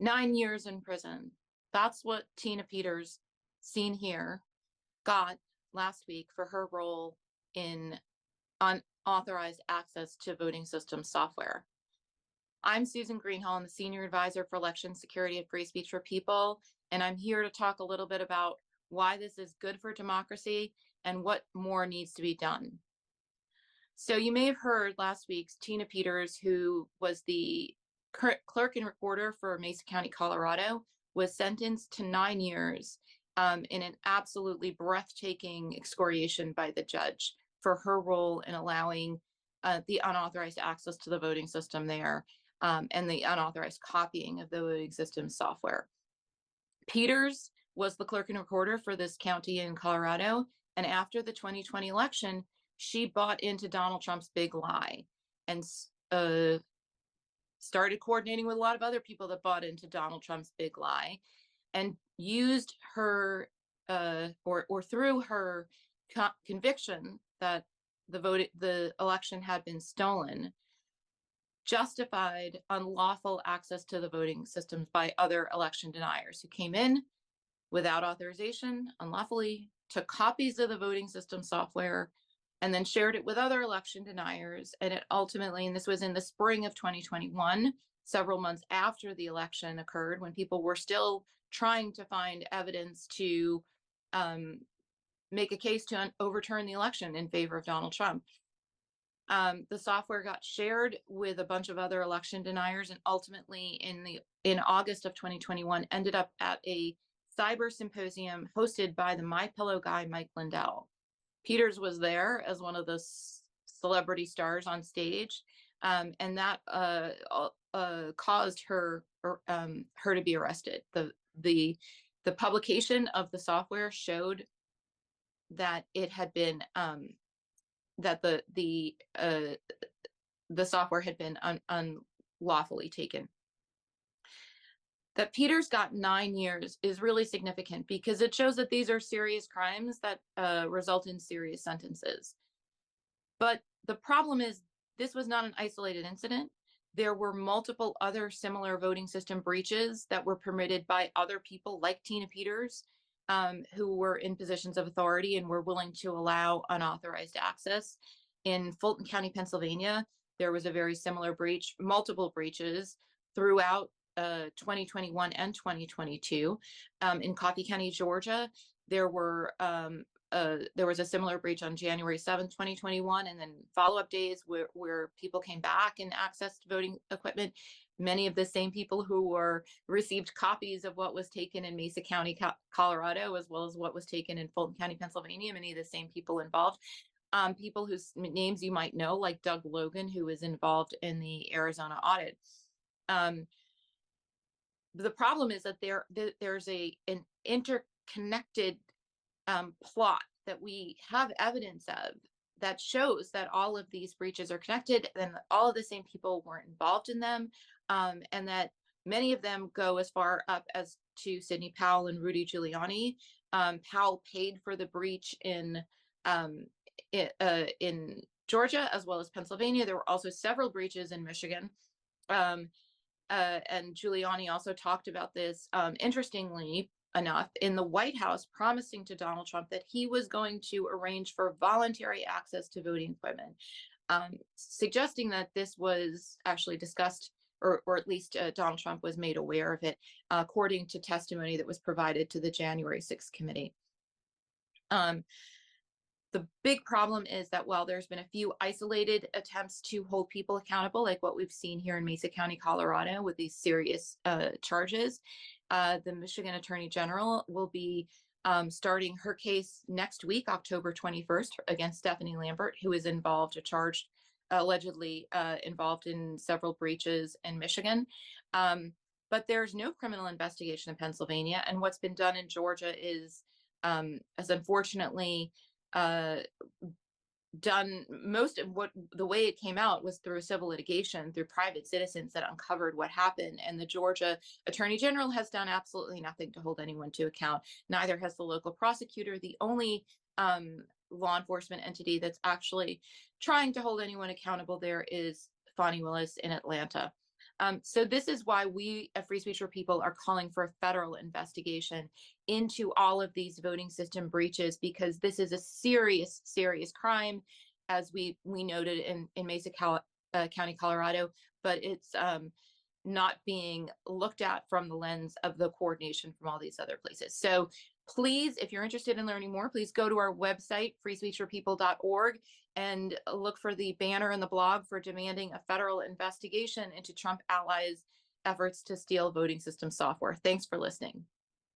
9 years in prison. That's what Tina Peters, seen here, got last week for her role in unauthorized access to voting system software. I'm Susan Greenhalgh. I'm the Senior Advisor for Election Security and Free Speech for People, and I'm here to talk a little bit about why this is good for democracy and what more needs to be done. So you may have heard last week's Tina Peters, who was the clerk and recorder for Mesa County, Colorado, was sentenced to 9 years in an absolutely breathtaking excoriation by the judge for her role in allowing the unauthorized access to the voting system there and the unauthorized copying of the voting system software. Peters was the clerk and recorder for this county in Colorado, and after the 2020 election, she bought into Donald Trump's big lie and started coordinating with a lot of other people that bought into Donald Trump's big lie, and used her or through her conviction that the election had been stolen, justified unlawful access to the voting systems by other election deniers who came in without authorization, unlawfully, took copies of the voting system software, and then shared it with other election deniers. And it ultimately, and this was in the spring of 2021, several months after the election occurred, when people were still trying to find evidence to make a case to overturn the election in favor of Donald Trump. The software got shared with a bunch of other election deniers, and ultimately in August of 2021 ended up at a cyber symposium hosted by the MyPillow guy, Mike Lindell. Peters was there as one of the celebrity stars on stage, and that caused her to be arrested. The publication of the software showed that it had been that the software had been unlawfully taken. That Peters got 9 years is really significant because it shows that these are serious crimes that result in serious sentences. But the problem is, this was not an isolated incident. There were multiple other similar voting system breaches that were permitted by other people like Tina Peters, who were in positions of authority and were willing to allow unauthorized access. In Fulton County, Pennsylvania, there was a very similar breach, multiple breaches throughout 2021 and 2022. In Coffee County, Georgia, there was a similar breach on January 7th, 2021, and then follow-up days where people came back and accessed voting equipment. Many of the same people who received copies of what was taken in Mesa County, Colorado, as well as what was taken in Fulton County, Pennsylvania, many of the same people involved. People whose names you might know, like Doug Logan, who was involved in the Arizona audit. The problem is that there's an interconnected plot that we have evidence of that shows that all of these breaches are connected and all of the same people weren't involved in them, and that many of them go as far up as to Sidney Powell and Rudy Giuliani. Powell paid for the breach in Georgia as well as Pennsylvania. There were also several breaches in Michigan. And Giuliani also talked about this, interestingly enough, in the White House, promising to Donald Trump that he was going to arrange for voluntary access to voting equipment, suggesting that this was actually discussed, or at least Donald Trump was made aware of it, according to testimony that was provided to the January 6th committee. The big problem is that while there's been a few isolated attempts to hold people accountable, like what we've seen here in Mesa County, Colorado, with these serious charges, the Michigan Attorney General will be starting her case next week, October 21st, against Stephanie Lambert, who is allegedly involved in several breaches in Michigan. But there's no criminal investigation in Pennsylvania. And what's been done in Georgia is unfortunately done. Most of the way it came out was through civil litigation, through private citizens that uncovered what happened. And the Georgia Attorney General has done absolutely nothing to hold anyone to account. Neither has the local prosecutor. The only law enforcement entity that's actually trying to hold anyone accountable there is Fani Willis in Atlanta. So this is why we at Free Speech for People are calling for a federal investigation into all of these voting system breaches, because this is a serious, serious crime, as we noted in Mesa County, Colorado, but it's not being looked at from the lens of the coordination from all these other places. So please, if you're interested in learning more, please go to our website, freespeechforpeople.org, and look for the banner in the blog for demanding a federal investigation into Trump allies' efforts to steal voting system software. Thanks for listening.